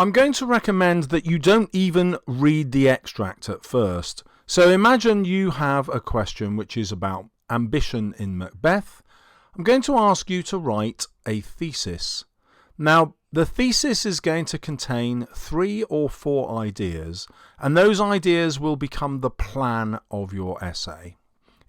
I'm going to recommend that you don't even read the extract at first. So imagine you have a question which is about ambition in Macbeth. I'm going to ask you to write a thesis. Now, the thesis is going to contain 3 or 4 ideas, and those ideas will become the plan of your essay.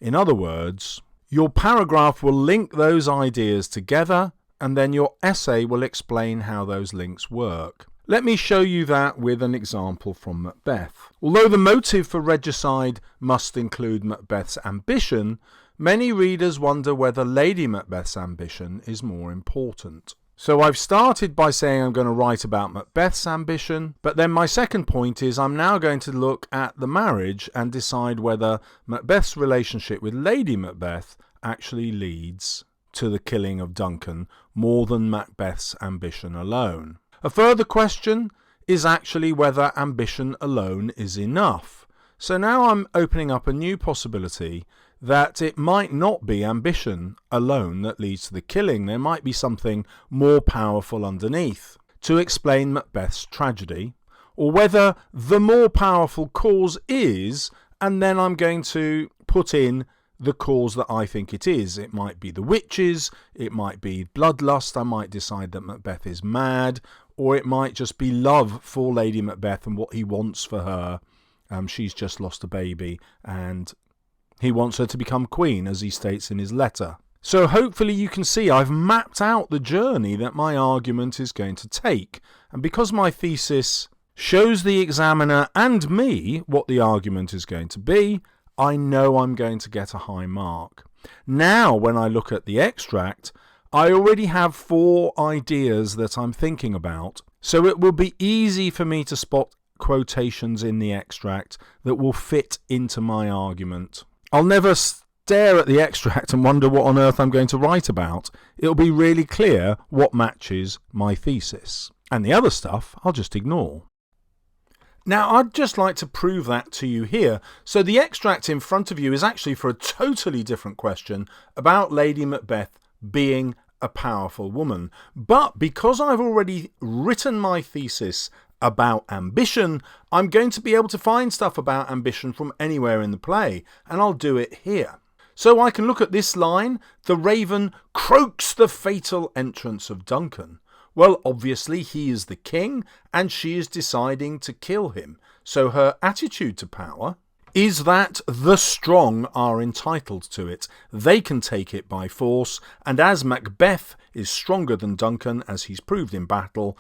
In other words, your paragraph will link those ideas together, and then your essay will explain how those links work. Let me show you that with an example from Macbeth. Although the motive for regicide must include Macbeth's ambition, many readers wonder whether Lady Macbeth's ambition is more important. So I've started by saying I'm going to write about Macbeth's ambition, but then my second point is I'm now going to look at the marriage and decide whether Macbeth's relationship with Lady Macbeth actually leads to the killing of Duncan more than Macbeth's ambition alone. A further question is actually whether ambition alone is enough. So now I'm opening up a new possibility that it might not be ambition alone that leads to the killing. There might be something more powerful underneath to explain Macbeth's tragedy, or whether the more powerful cause is, and then I'm going to put in the cause that I think it is. It might be the witches, it might be bloodlust, I might decide that Macbeth is mad, or it might just be love for Lady Macbeth and what he wants for her. She's just lost a baby and he wants her to become queen, as he states in his letter. So hopefully you can see I've mapped out the journey that my argument is going to take. And because my thesis shows the examiner and me what the argument is going to be, I know I'm going to get a high mark. Now, when I look at the extract, I already have 4 ideas that I'm thinking about. So it will be easy for me to spot quotations in the extract that will fit into my argument. I'll never stare at the extract and wonder what on earth I'm going to write about. It'll be really clear what matches my thesis. And the other stuff I'll just ignore. Now, I'd just like to prove that to you here. So the extract in front of you is actually for a totally different question about Lady Macbeth being a powerful woman. But because I've already written my thesis about ambition, I'm going to be able to find stuff about ambition from anywhere in the play, and I'll do it here. So I can look at this line, the raven croaks the fatal entrance of Duncan. Well, obviously he is the king, and she is deciding to kill him. So her attitude to power is that the strong are entitled to it. They can take it by force, and as Macbeth is stronger than Duncan, as he's proved in battle,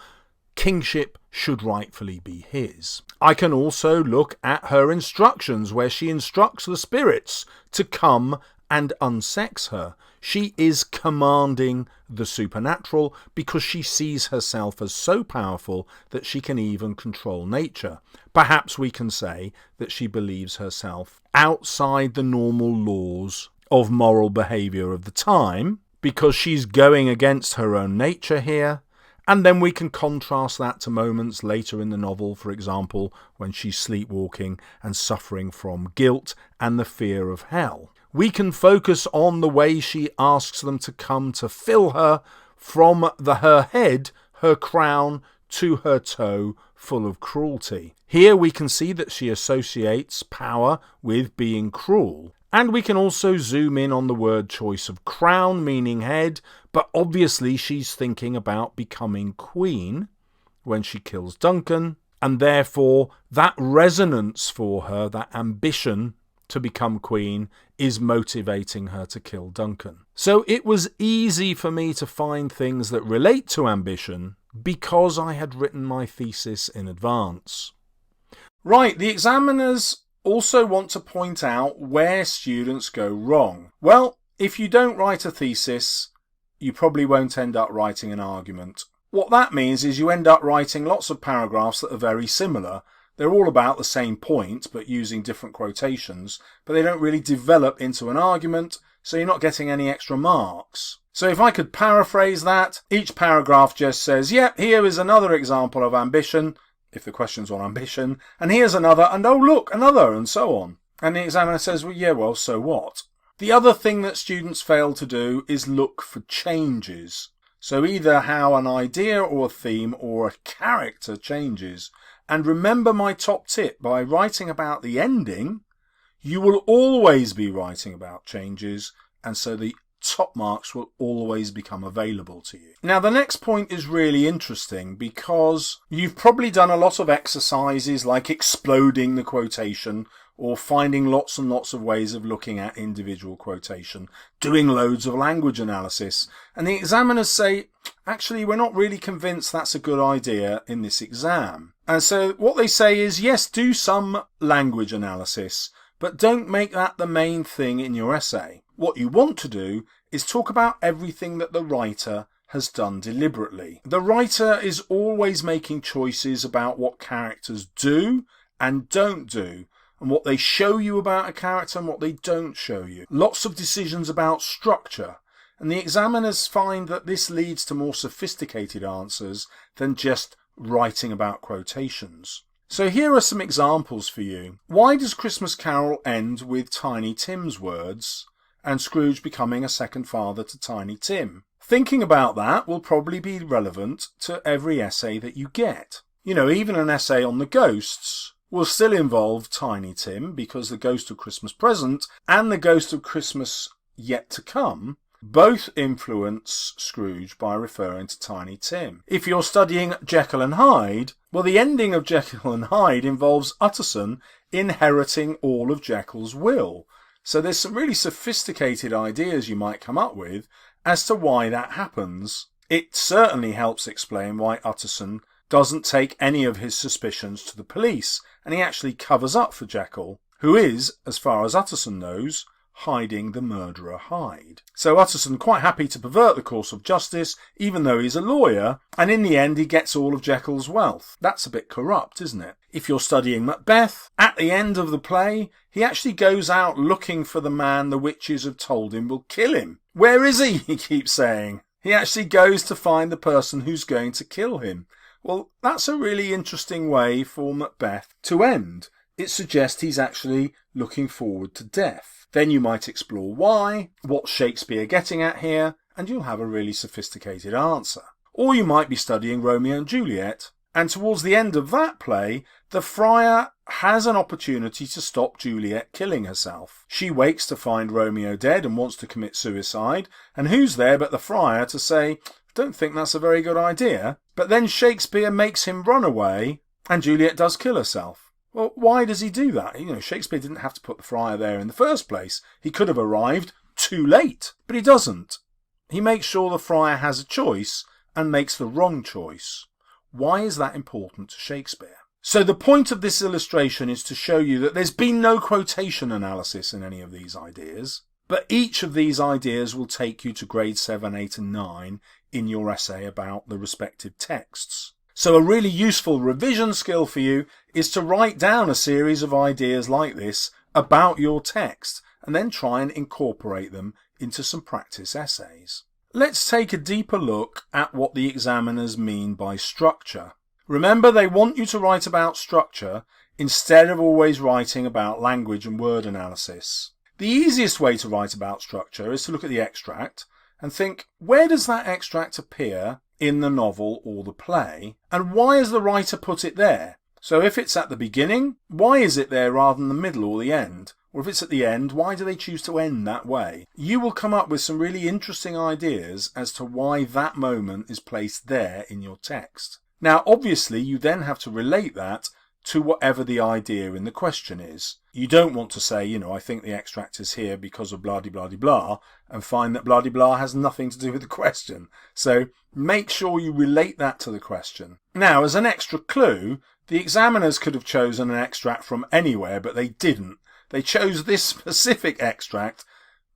kingship should rightfully be his. I can also look at her instructions, where she instructs the spirits to come and unsex her. She is commanding the supernatural because she sees herself as so powerful that she can even control nature. Perhaps we can say that she believes herself outside the normal laws of moral behaviour of the time because she's going against her own nature here. And then we can contrast that to moments later in the novel, for example, when she's sleepwalking and suffering from guilt and the fear of hell. We can focus on the way she asks them to come to fill her from her head, her crown, to her toe, full of cruelty. Here we can see that she associates power with being cruel. And we can also zoom in on the word choice of crown, meaning head, but obviously she's thinking about becoming queen when she kills Duncan, and therefore that resonance for her, that ambition to become queen, is motivating her to kill Duncan. So it was easy for me to find things that relate to ambition because I had written my thesis in advance. Right, the examiners also want to point out where students go wrong. Well, if you don't write a thesis, you probably won't end up writing an argument. What that means is you end up writing lots of paragraphs that are very similar. They're all about the same point, but using different quotations, but they don't really develop into an argument, so you're not getting any extra marks. So if I could paraphrase that, each paragraph just says, yep, here is another example of ambition, if the question's on ambition, and here's another, and oh look, another, and so on. And the examiner says, well, yeah, well, so what? The other thing that students fail to do is look for changes. So either how an idea or a theme or a character changes. And remember my top tip, by writing about the ending, you will always be writing about changes, and so the top marks will always become available to you. Now the next point is really interesting because you've probably done a lot of exercises like exploding the quotation or finding lots and lots of ways of looking at individual quotation, doing loads of language analysis, and the examiners say, actually, we're not really convinced that's a good idea in this exam. And so what they say is, yes, do some language analysis, but don't make that the main thing in your essay. What you want to do is talk about everything that the writer has done deliberately. The writer is always making choices about what characters do and don't do, and what they show you about a character and what they don't show you. Lots of decisions about structure, and the examiners find that this leads to more sophisticated answers than just writing about quotations. So here are some examples for you. Why does Christmas Carol end with Tiny Tim's words and Scrooge becoming a second father to Tiny Tim? Thinking about that will probably be relevant to every essay that you get. You know, even an essay on the ghosts will still involve Tiny Tim, because the Ghost of Christmas Present and the Ghost of Christmas Yet to Come both influence Scrooge by referring to Tiny Tim. If you're studying Jekyll and Hyde, well, the ending of Jekyll and Hyde involves Utterson inheriting all of Jekyll's will. So there's some really sophisticated ideas you might come up with as to why that happens. It certainly helps explain why Utterson doesn't take any of his suspicions to the police, and he actually covers up for Jekyll, who is, as far as Utterson knows, hiding the murderer Hyde. So Utterson quite happy to pervert the course of justice, even though he's a lawyer, and in the end he gets all of Jekyll's wealth. That's a bit corrupt, isn't it? If you're studying Macbeth, at the end of the play, he actually goes out looking for the man the witches have told him will kill him. Where is he? He keeps saying. He actually goes to find the person who's going to kill him. Well, that's a really interesting way for Macbeth to end. It suggests he's actually looking forward to death. Then you might explore why, what's Shakespeare getting at here, and you'll have a really sophisticated answer. Or you might be studying Romeo and Juliet, and towards the end of that play, the friar has an opportunity to stop Juliet killing herself. She wakes to find Romeo dead and wants to commit suicide, and who's there but the friar to say, don't think that's a very good idea. But then Shakespeare makes him run away, and Juliet does kill herself. Well, why does he do that? You know, Shakespeare didn't have to put the friar there in the first place. He could have arrived too late, but he doesn't. He makes sure the friar has a choice and makes the wrong choice. Why is that important to Shakespeare? So the point of this illustration is to show you that there's been no quotation analysis in any of these ideas, but each of these ideas will take you to grade 7, 8 and 9 in your essay about the respective texts. So a really useful revision skill for you is to write down a series of ideas like this about your text and then try and incorporate them into some practice essays. Let's take a deeper look at what the examiners mean by structure. Remember, they want you to write about structure instead of always writing about language and word analysis. The easiest way to write about structure is to look at the extract and think, where does that extract appear in the novel or the play, and why has the writer put it there? So if it's at the beginning, why is it there rather than the middle or the end? Or if it's at the end, why do they choose to end that way? You will come up with some really interesting ideas as to why that moment is placed there in your text. Now, obviously, you then have to relate that to whatever the idea in the question is. You don't want to say, you know, I think the extract is here because of blah-de-blah-de-blah, and find that blah-de-blah has nothing to do with the question. So make sure you relate that to the question. Now, as an extra clue, the examiners could have chosen an extract from anywhere, but they didn't. They chose this specific extract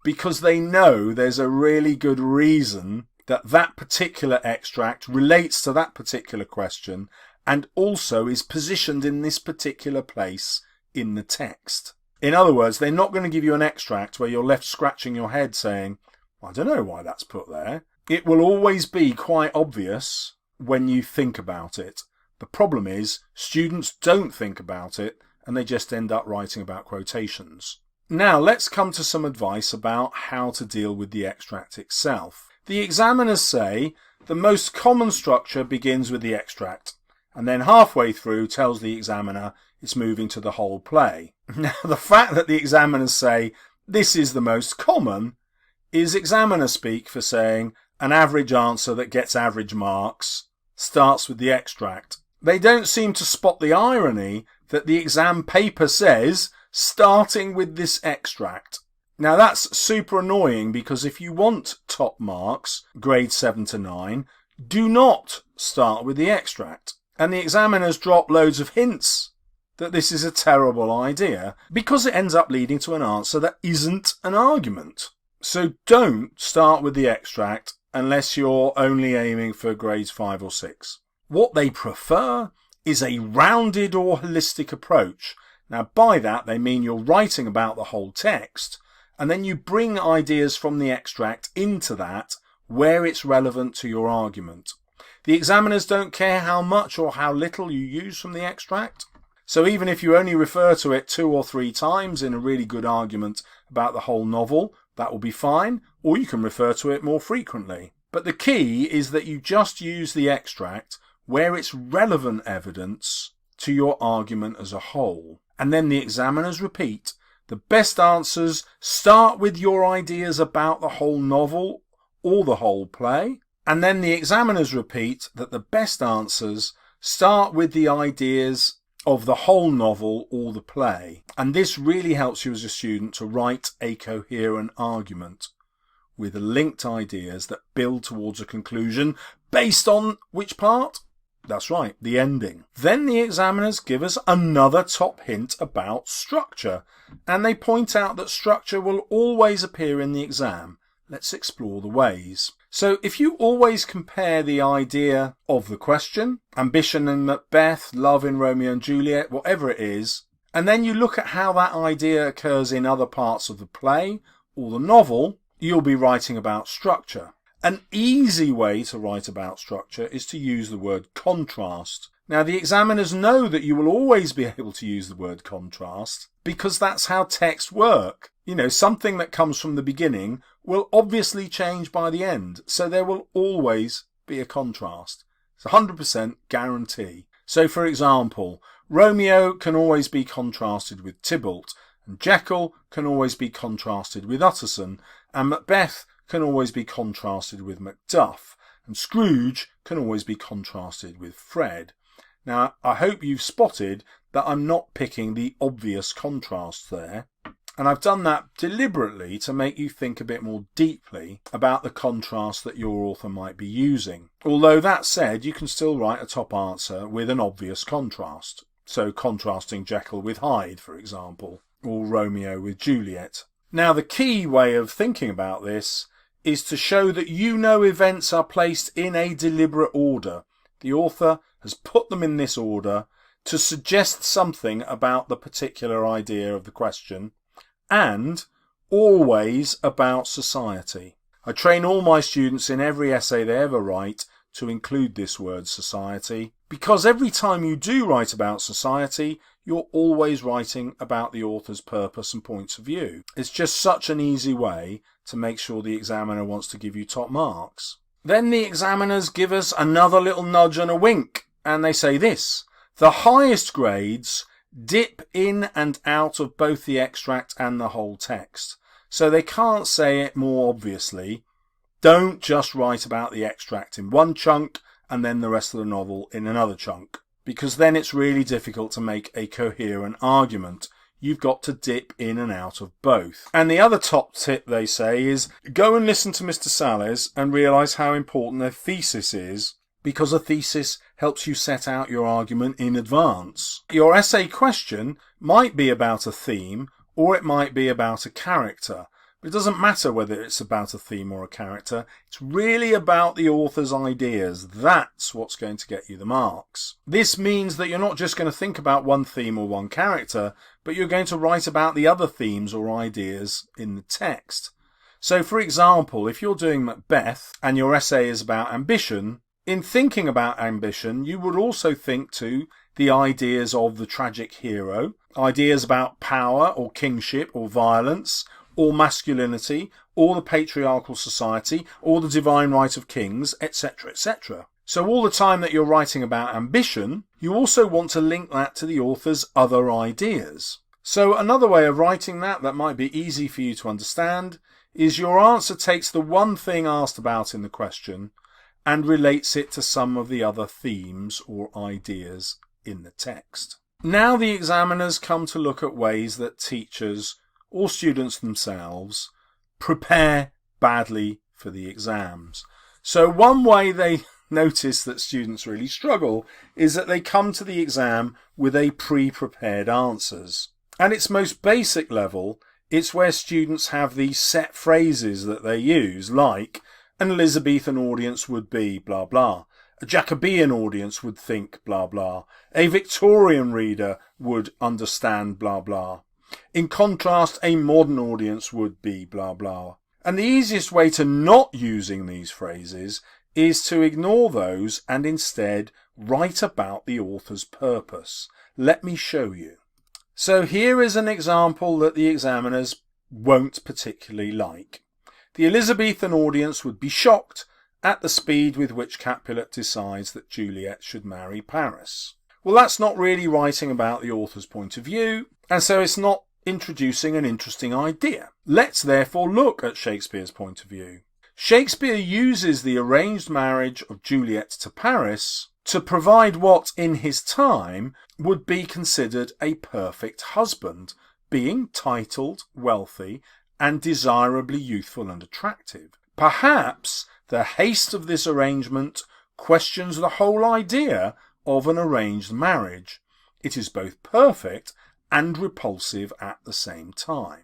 because they know there's a really good reason that that particular extract relates to that particular question and also is positioned in this particular place in the text. In other words, they're not going to give you an extract where you're left scratching your head saying, I don't know why that's put there. It will always be quite obvious when you think about it. The problem is, students don't think about it and they just end up writing about quotations. Now let's come to some advice about how to deal with the extract itself. The examiners say the most common structure begins with the extract, and then halfway through tells the examiner it's moving to the whole play. Now, the fact that the examiners say this is the most common is examiner speak for saying an average answer that gets average marks starts with the extract. They don't seem to spot the irony that the exam paper says starting with this extract. Now that's super annoying, because if you want top marks, grades 7 to 9, do not start with the extract. And the examiners drop loads of hints that this is a terrible idea, because it ends up leading to an answer that isn't an argument. So don't start with the extract unless you're only aiming for grades 5 or 6. What they prefer is a rounded or holistic approach. Now by that they mean you're writing about the whole text, and then you bring ideas from the extract into that where it's relevant to your argument. The examiners don't care how much or how little you use from the extract. So even if you only refer to it 2 or 3 times in a really good argument about the whole novel, that will be fine, or you can refer to it more frequently. But the key is that you just use the extract where it's relevant evidence to your argument as a whole. And then the examiners repeat, the best answers start with your ideas about the whole novel or the whole play. And then the examiners repeat that the best answers start with the ideas of the whole novel or the play. And this really helps you as a student to write a coherent argument with linked ideas that build towards a conclusion based on which part? That's right, the ending. Then the examiners give us another top hint about structure, and they point out that structure will always appear in the exam. Let's explore the ways. So if you always compare the idea of the question, ambition in Macbeth, love in Romeo and Juliet, whatever it is, and then you look at how that idea occurs in other parts of the play or the novel, you'll be writing about structure. An easy way to write about structure is to use the word contrast. Now the examiners know that you will always be able to use the word contrast because that's how texts work. You know, something that comes from the beginning will obviously change by the end, so there will always be a contrast. It's a 100% guarantee. So for example, Romeo can always be contrasted with Tybalt, and Jekyll can always be contrasted with Utterson, and Macbeth can always be contrasted with Macduff, and Scrooge can always be contrasted with Fred. Now, I hope you've spotted that I'm not picking the obvious contrast there, and I've done that deliberately to make you think a bit more deeply about the contrast that your author might be using. Although that said, you can still write a top answer with an obvious contrast. So contrasting Jekyll with Hyde, for example, or Romeo with Juliet. Now, the key way of thinking about this is to show that you know events are placed in a deliberate order. The author has put them in this order to suggest something about the particular idea of the question, and always about society. I train all my students in every essay they ever write to include this word society, because every time you do write about society, you're always writing about the author's purpose and points of view. It's just such an easy way to make sure the examiner wants to give you top marks. Then the examiners give us another little nudge and a wink, and they say this: the highest grades dip in and out of both the extract and the whole text. So they can't say it more obviously. Don't just write about the extract in one chunk and then the rest of the novel in another chunk, because then it's really difficult to make a coherent argument. You've got to dip in and out of both. And the other top tip they say is go and listen to Mr. Salles and realise how important a thesis is, because a thesis helps you set out your argument in advance. Your essay question might be about a theme, or it might be about a character. But it doesn't matter whether it's about a theme or a character. It's really about the author's ideas. That's what's going to get you the marks. This means that you're not just going to think about one theme or one character, but you're going to write about the other themes or ideas in the text. So for example, if you're doing Macbeth and your essay is about ambition, in thinking about ambition, you would also think to the ideas of the tragic hero, ideas about power or kingship or violence, or masculinity, or the patriarchal society, or the divine right of kings, etc., etc. So all the time that you're writing about ambition, you also want to link that to the author's other ideas. So another way of writing that might be easy for you to understand is your answer takes the one thing asked about in the question and relates it to some of the other themes or ideas in the text. Now the examiners come to look at ways that teachers or students themselves prepare badly for the exams. So one way they notice that students really struggle is that they come to the exam with a pre-prepared answers. At its most basic level, it's where students have these set phrases that they use, like an Elizabethan audience would be blah blah, a Jacobean audience would think blah blah, a Victorian reader would understand blah blah. In contrast, a modern audience would be blah blah. And the easiest way to not using these phrases is to ignore those and instead write about the author's purpose. Let me show you. So here is an example that the examiners won't particularly like. The Elizabethan audience would be shocked at the speed with which Capulet decides that Juliet should marry Paris. Well, that's not really writing about the author's point of view, and so it's not introducing an interesting idea. Let's therefore look at Shakespeare's point of view. Shakespeare uses the arranged marriage of Juliet to Paris to provide what, in his time, would be considered a perfect husband, being titled, wealthy, and desirably youthful and attractive. Perhaps the haste of this arrangement questions the whole idea of an arranged marriage. It is both perfect and repulsive at the same time.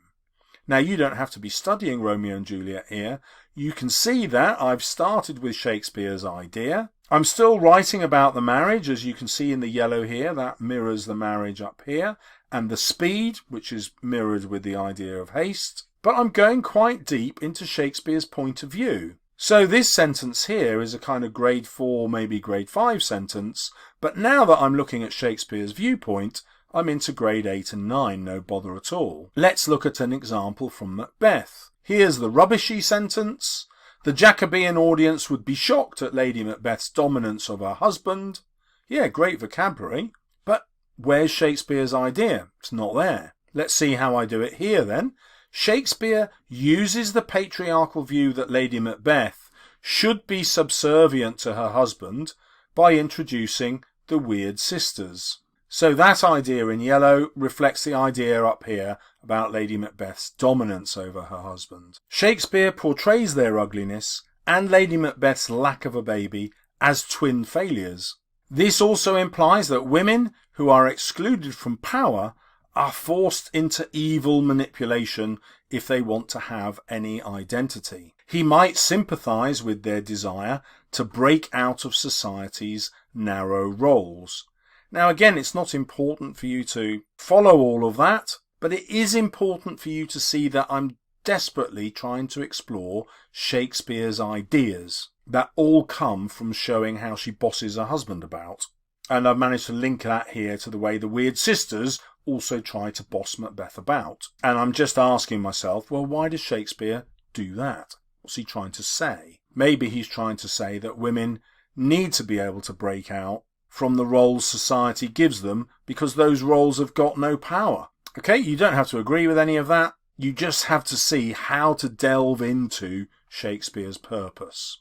Now, you don't have to be studying Romeo and Juliet here. You can see that I've started with Shakespeare's idea. I'm still writing about the marriage, as you can see in the yellow here. That mirrors the marriage up here, and the speed, which is mirrored with the idea of haste. But I'm going quite deep into Shakespeare's point of view. So this sentence here is a kind of grade 4, maybe grade 5 sentence, but now that I'm looking at Shakespeare's viewpoint, I'm into grade 8 and 9, no bother at all. Let's look at an example from Macbeth. Here's the rubbishy sentence. The Jacobean audience would be shocked at Lady Macbeth's dominance of her husband. Yeah, great vocabulary, but where's Shakespeare's idea? It's not there. Let's see how I do it here then. Shakespeare uses the patriarchal view that Lady Macbeth should be subservient to her husband by introducing the weird sisters. So that idea in yellow reflects the idea up here about Lady Macbeth's dominance over her husband. Shakespeare portrays their ugliness and Lady Macbeth's lack of a baby as twin failures. This also implies that women who are excluded from power are forced into evil manipulation if they want to have any identity. He might sympathise with their desire to break out of society's narrow roles. Now again, it's not important for you to follow all of that, but it is important for you to see that I'm desperately trying to explore Shakespeare's ideas that all come from showing how she bosses her husband about. And I've managed to link that here to the way the weird sisters also try to boss Macbeth about. And I'm just asking myself, well, why does Shakespeare do that? What's he trying to say? Maybe he's trying to say that women need to be able to break out from the roles society gives them because those roles have got no power. Okay, you don't have to agree with any of that. You just have to see how to delve into Shakespeare's purpose.